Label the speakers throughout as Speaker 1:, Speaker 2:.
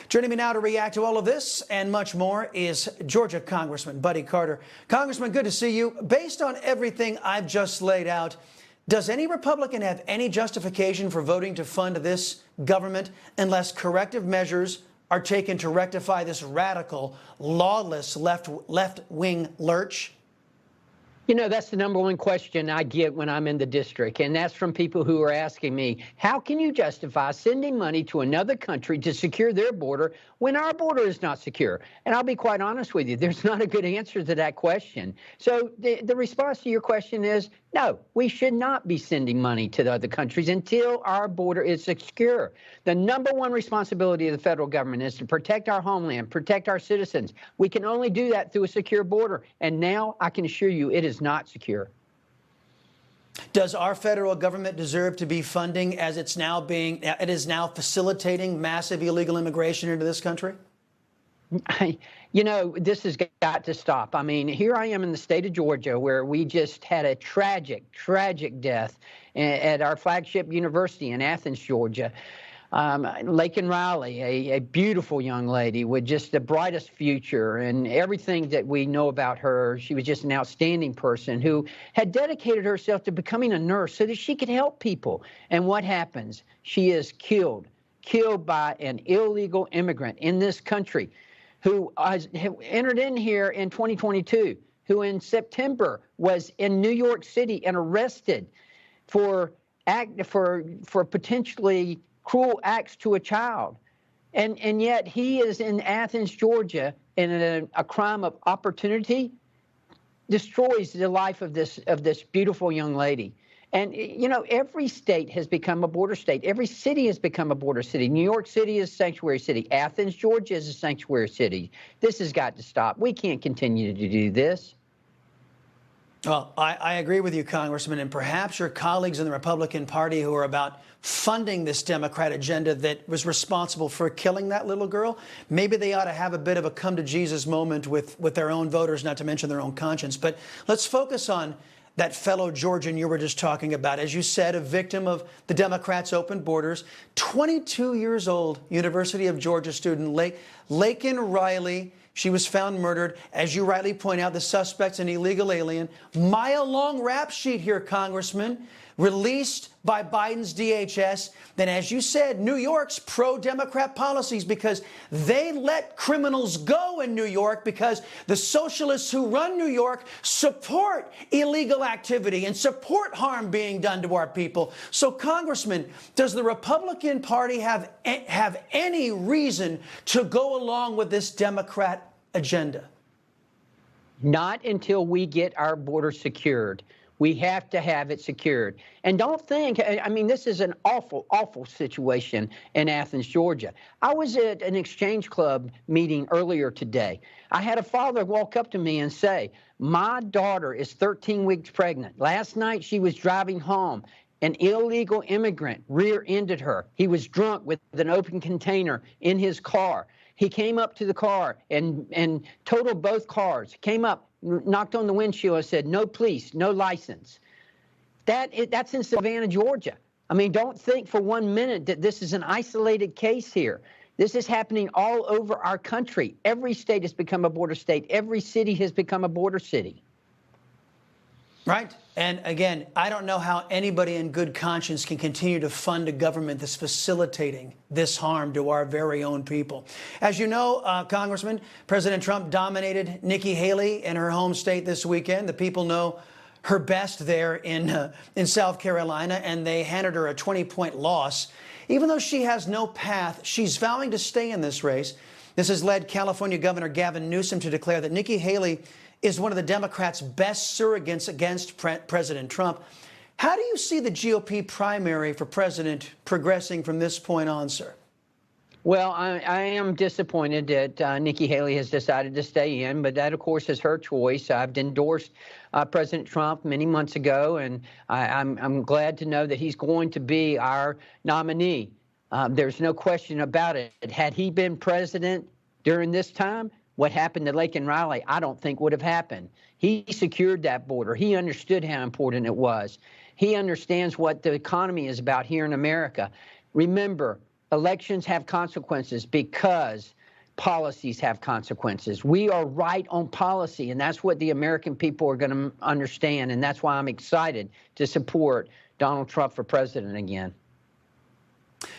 Speaker 1: Joining me now to react to all of this and much more is Georgia Congressman Buddy Carter. Congressman, good to see you. Based on everything I've just laid out, does any Republican have any justification for voting to fund this government unless corrective measures are taken to rectify this radical, lawless left-wing lurch?
Speaker 2: You know, that's the number one question I get when I'm in the district, and that's from people who are asking me, how can you justify sending money to another country to secure their border when our border is not secure? And I'll be quite honest with you, there's not a good answer to that question. So the response to your question is, no, we should not be sending money to the other countries until our border is secure. The number one responsibility of the federal government is to protect our homeland, protect our citizens. We can only do that through a secure border. And now I can assure you it is not secure.
Speaker 1: Does our federal government deserve to be funding as it is now facilitating massive illegal immigration into this country?
Speaker 2: You know, this has got to stop. I mean, here I am in the state of Georgia where we just had a tragic death at our flagship university in Athens, Georgia. Laken Riley, a beautiful young lady with just the brightest future and everything that we know about her. She was just an outstanding person who had dedicated herself to becoming a nurse so that she could help people. And what happens? She is killed by an illegal immigrant in this country who entered in here in 2022, who in September was in New York City and arrested for potentially cruel acts to a child. And yet he is in Athens, Georgia, and a crime of opportunity destroys the life of this beautiful young lady. And, you know, every state has become a border state. Every city has become a border city. New York City is a sanctuary city. Athens, Georgia is a sanctuary city. This has got to stop. We can't continue to do this.
Speaker 1: Well, I agree with you, Congressman, and perhaps your colleagues in the Republican Party who are about funding this Democrat agenda that was responsible for killing that little girl, maybe they ought to have a bit of a come-to-Jesus moment with their own voters, not to mention their own conscience. But let's focus on that fellow Georgian you were just talking about. As you said, a victim of the Democrats' open borders, 22 years old, University of Georgia student, Laken Riley. She was found murdered. As you rightly point out, the suspect's an illegal alien. Mile-long rap sheet here, Congressman, released by Biden's DHS. Then, as you said, New York's pro-Democrat policies because they let criminals go in New York because the socialists who run New York support illegal activity and support harm being done to our people. So, Congressman, does the Republican Party have any reason to go along with this Democrat agenda?
Speaker 2: Not until we get our border secured. We have to have it secured. And don't think, I mean, this is an awful, awful situation in Athens, Georgia. I was at an exchange club meeting earlier today. I had a father walk up to me and say, my daughter is 13 weeks pregnant. Last night she was driving home. An illegal immigrant rear-ended her. He was drunk with an open container in his car. He came up to the car and totaled both cars. Came up, knocked on the windshield and said, no police, no license. That's in Savannah, Georgia. I mean, don't think for 1 minute that this is an isolated case here. This is happening all over our country. Every state has become a border state. Every city has become a border city.
Speaker 1: Right. And again, I don't know how anybody in good conscience can continue to fund a government that's facilitating this harm to our very own people. As you know, Congressman, President Trump dominated Nikki Haley in her home state this weekend. The people know her best there in South Carolina, and they handed her a 20-point loss. Even though she has no path, she's vowing to stay in this race. This has led California Governor Gavin Newsom to declare that Nikki Haley is one of the Democrats' best surrogates against President Trump. How do you see the GOP primary for president progressing from this point on, sir?
Speaker 2: Well, I am disappointed that Nikki Haley has decided to stay in, but that, of course, is her choice. I've endorsed President Trump many months ago, and I'm glad to know that he's going to be our nominee. There's no question about it. Had he been president during this time, what happened to Laken Riley, I don't think would have happened. He secured that border. He understood how important it was. He understands what the economy is about here in America. Remember, Elections have consequences because policies have consequences. We are right on policy, and that's what the American people are going to understand, and that's why I'm excited to support Donald Trump for president again.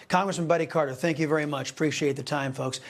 Speaker 1: Congressman Buddy Carter, thank you very much. Appreciate the time, folks.